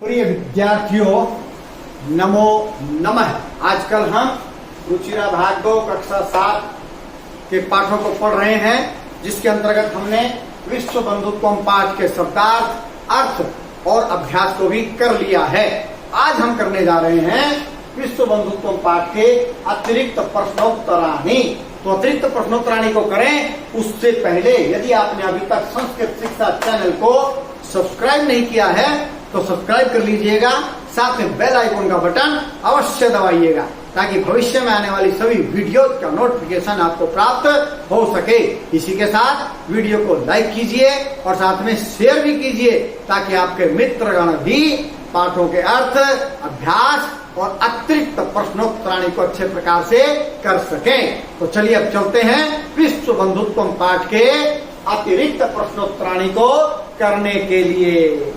प्रिय विद्यार्थियों, नमो नमः। आजकल हम रुचिरा भाग 2 कक्षा 7 के पाठों को पढ़ रहे हैं, जिसके अंतर्गत हमने विश्व बंधुत्व पाठ के शब्दार्थ, अर्थ और अभ्यास को भी कर लिया है। आज हम करने जा रहे हैं विश्व बंधुत्व पाठ के अतिरिक्त प्रश्नोत्तराणी। तो अतिरिक्त प्रश्नोत्तराणी को करें उससे पहले यदि आपने अभी तक संस्कृत शिक्षा चैनल को सब्सक्राइब नहीं किया है तो सब्सक्राइब कर लीजिएगा, साथ में बेल आइकन का बटन अवश्य दबाइएगा ताकि भविष्य में आने वाली सभी वीडियो का नोटिफिकेशन आपको प्राप्त हो सके। इसी के साथ वीडियो को लाइक कीजिए और साथ में शेयर भी कीजिए ताकि आपके मित्रगण भी पाठों के अर्थ, अभ्यास और अतिरिक्त प्रश्नोत्तराणी को अच्छे प्रकार से कर सकें। तो चलिए अब चलते हैं विश्व बंधुत्व पाठ के अतिरिक्त प्रश्नोत्तराणी को करने के लिए।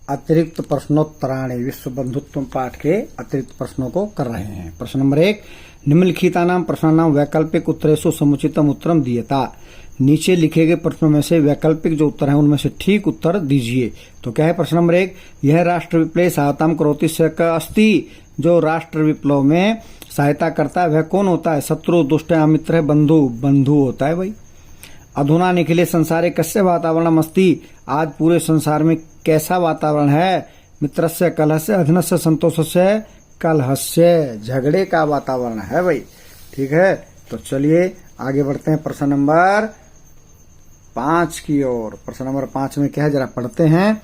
अतिरिक्त प्रश्नोत्तराणी विश्व बंधुत्व पाठ के अतिरिक्त प्रश्नों को कर रहे हैं। प्रश्न नंबर 1, निम्नलिखितानां प्रश्नानां वैकल्पिक उत्तरेषु समुचितम उत्तरम दीयता। नीचे लिखे गए प्रश्नों में से वैकल्पिक जो उत्तर है उनमें से ठीक उत्तर दीजिए। तो क्या है प्रश्न नंबर 1, यह राष्ट्र विप्लव सहायताम करोति अस्ति। जो राष्ट्र विप्लव में सहायता करता है वह कौन होता है? शत्रु, दुष्ट, अमित्र है, बंधु। बंधु होता है भाई। अधुना निखिले संसारे कस्य वातावरणम अस्ति। आज पूरे संसार में कैसा वातावरण है? मित्रस्य कलहस्य, अधनस्य संतोषस्य कलहस्य। झगड़े का वातावरण है भाई। ठीक है, तो चलिए आगे बढ़ते हैं प्रश्न नंबर 5 की ओर। प्रश्न नंबर 5 में क्या है जरा पढ़ते हैं।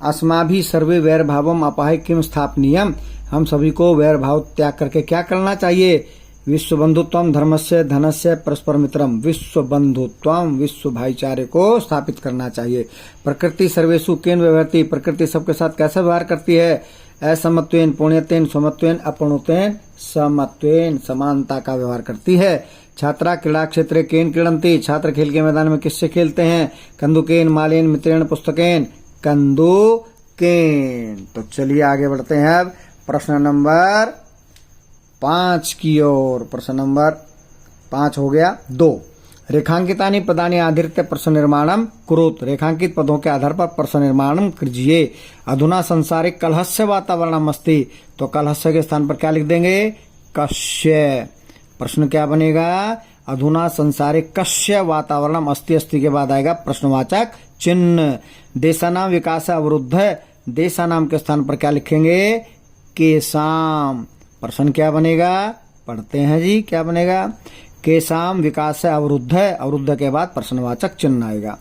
अस्माभि सर्वे वैर भावम अपाहि किम स्थापनीयम। हम सभी को वैर भाव त्याग करके क्या करना चाहिए? विश्व बंधुत्वम धर्मस्य धनस्य परस्पर मित्रम। विश्व बंधुत्वम, विश्व भाईचारे को स्थापित करना चाहिए। प्रकृति सर्वेषु केन व्यवहरति। प्रकृति सबके साथ कैसे व्यवहार करती है? असमत्वेन पुण्यतेन समत्वेन अपूर्णतेन समत्वेन। समानता का व्यवहार करती है। छात्रा क्रीड़ा क्षेत्रे केन क्रीडन्ति। छात्र खेल के मैदान में किससे खेलते हैं? कंदुकेन मालेन मित्रेण पुस्तकेन। कंदुकेन। तो चलिए आगे बढ़ते हैं अब प्रश्न नंबर 5 की ओर। प्रश्न नंबर 5 हो गया 2, रेखांकितानि पदानि आधारित प्रश्न निर्माणम कुरुत। रेखांकित पदों के आधार पर प्रश्न निर्माण कीजिए। अधुना संसारे कलहस्य वातावरणम अस्ति। तो कलहस्य के स्थान पर क्या लिख देंगे? कस्य। प्रश्न क्या बनेगा? अधुना संसारे कस्य वातावरणम अस्ति। अस्ति के बाद आएगा प्रश्नवाचक चिन्ह। देशानाम विकास अवरुद्ध। देशानाम के स्थान पर क्या लिखेंगे? केसाम। प्रश्न क्या बनेगा? पढ़ते हैं जी, क्या बनेगा? केसाम विकास अवरुद्ध। अवरुद्ध के बाद प्रश्नवाचक चिन्ह आएगा।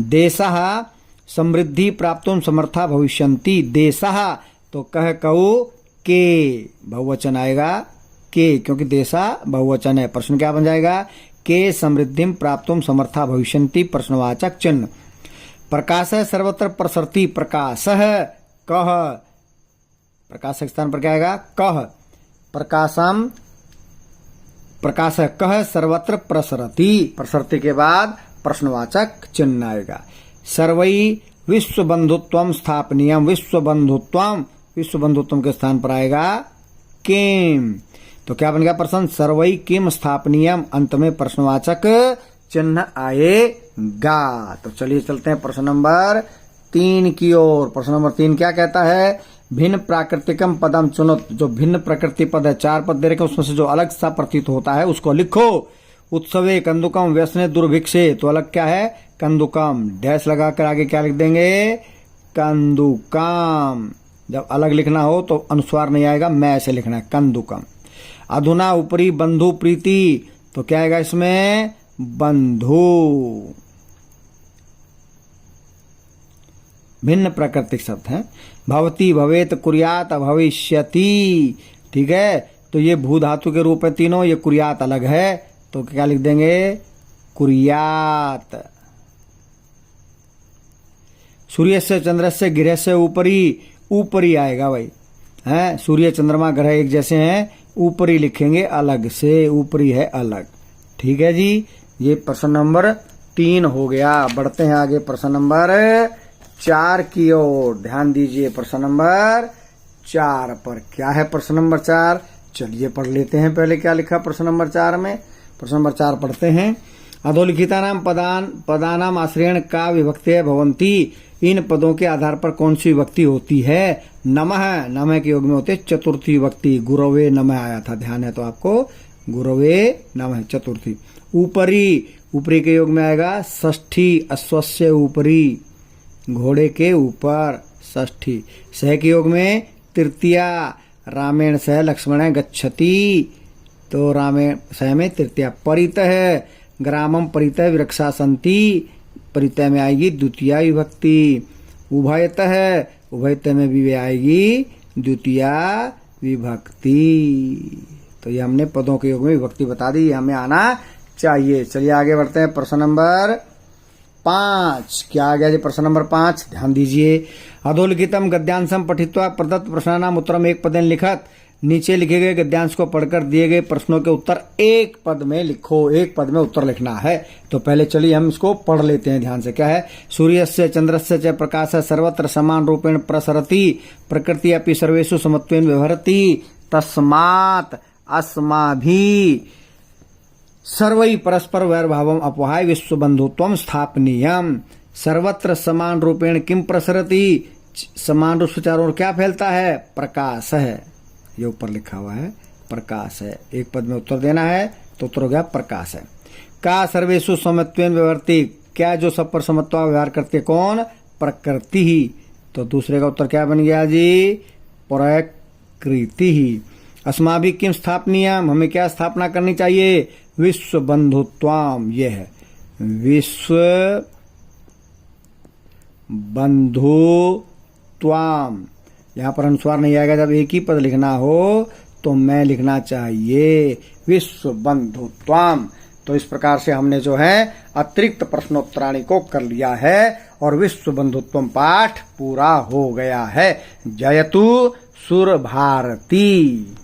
देशः समृद्धि प्राप्तुम समर्था भविष्यन्ति। देशः तो कह कऊ के बहुवचन आएगा के, क्योंकि देशा बहुवचन है। प्रश्न क्या बन जाएगा? के समृद्धिम प्राप्तुम समर्था भविष्यन्ति। प्रश्नवाचक चिन्ह। प्रकाश सर्वत्र प्रसरति। प्रकाश कह। प्रकाश के स्थान पर क्या आएगा? कह। प्रकाशम प्रकाश कह सर्वत्र प्रसरति। प्रसरति के बाद प्रश्नवाचक चिन्ह आएगा। सर्वै विश्व बंधुत्वम स्थापनीयम। विश्व बंधुत्वम, विश्व बंधुत्वम के स्थान पर आएगा किम। तो क्या बन गया प्रश्न? सर्वै किम स्थापनीयम। अंत में प्रश्नवाचक चिन्ह आएगा। तो चलिए चलते हैं प्रश्न नंबर 3 की ओर। प्रश्न नंबर 3 क्या कहता है? भिन्न प्राकृतिकम पदम चुनो। जो भिन्न प्रकृति पद है, 4 पद दे रखे उसमें से जो अलग सा प्रतीत होता है उसको लिखो। उत्सवे कंदुकम व्यसने दुर्भिक्षे। तो अलग क्या है? कंदुकम। डैश लगाकर आगे क्या लिख देंगे? कंदुकम। जब अलग लिखना हो तो अनुस्वार नहीं आएगा, मैं ऐसे लिखना है कंदुकम। अधुना ऊपरी बंधु प्रीति। तो क्या आएगा इसमें? बंधु। भिन्न प्राकृतिक शब्द हैं। भवति, भवेत, कुर्यात, भविष्यति। ठीक है, तो ये भू धातु के रूप में तीनों। ये कुर्यात अलग है तो क्या लिख देंगे? कुर्यात। सूर्य से चंद्र से गृह से ऊपरी। ऊपरी आएगा भाई। है, सूर्य चंद्रमा ग्रह एक जैसे हैं, ऊपरी लिखेंगे अलग से। ऊपरी है अलग। ठीक है जी, ये प्रश्न नंबर 3 हो गया। बढ़ते हैं आगे प्रश्न नंबर 4 की ओर। ध्यान दीजिए प्रश्न नंबर 4 पर। क्या है प्रश्न नंबर 4? चलिए पढ़ लेते हैं। पहले क्या लिखा प्रश्न नंबर 4 में? प्रश्न नंबर 4 पढ़ते हैं। अधोलिखितानां पदानाम आश्रयण का विभक्तयः भवन्ति। इन पदों के आधार पर कौन सी विभक्ति होती है? नमः, नमः के योग में होते चतुर्थी विभक्ति। गुरवे नमः आया था, ध्यान है तो आपको, गुरवे नमः चतुर्थी। ऊपरी, ऊपरी के योग में आएगा षष्ठी, अश्वस्य ऊपरी, घोड़े के ऊपर, षष्ठी। सह के योग में तृतीया, रामेण सह लक्ष्मण गच्छति, तो रामेण सह में तृतीया। परितः, ग्रामम परितः विरक्षा सन्ति, परितः में आएगी द्वितीया विभक्ति। उभयतः, उभयतः में भी आएगी द्वितीया विभक्ति। तो ये हमने पदों के योग में विभक्ति बता दी, हमें आना चाहिए। चलिए आगे बढ़ते हैं। प्रश्न नंबर 5 क्या आ गया जी? प्रश्न नंबर 5 ध्यान दीजिए। अधोलिखितम गद्यांशम पठित्वा प्रदत्त प्रश्नानाम उत्तरम एक पदेन लिखत। नीचे लिखे गए गद्यांश को पढ़कर दिए गए प्रश्नों के उत्तर एक पद में लिखो। एक पद में उत्तर लिखना है। तो पहले चलिए हम इसको पढ़ लेते हैं ध्यान से। क्या है? सूर्यस्य चंद्रस्य च प्रकाशः सर्वत्र समान रूपेण प्रसरति, प्रकृति अपि सर्वेषु समत्वेन व्यवहरति, तस्मात् अस्माभिः सर्वै परस्पर वैरभावम अपहाय विश्व बंधुत्वम स्थापनीयम। सर्वत्र समान रूपेण किम प्रसरति, समान रूप से चारों ओर क्या फैलता है? प्रकाश है। ये ऊपर लिखा हुआ है प्रकाश है। एक पद में उत्तर देना है तो उत्तर हो गया प्रकाश है। का सर्वेषु समत्वेन व्यवहरति, क्या जो सब पर समत्व व्यवहार करते कौन? प्रकृति ही। तो दूसरे का उत्तर क्या बन गया जी? प्रकृति ही। अस्माभिः किम स्थापनीयम, हमें क्या स्थापना करनी चाहिए? विश्व बंधुत्वम, यह है विश्व बंधुत्वम। यहां पर अनुस्वार नहीं आएगा, जब एक ही पद लिखना हो तो मैं लिखना चाहिए विश्व बंधुत्वम। तो इस प्रकार से हमने जो है अतिरिक्त प्रश्नोत्तराणी को कर लिया है और विश्व बंधुत्वम पाठ पूरा हो गया है। जयतु सुर भारती।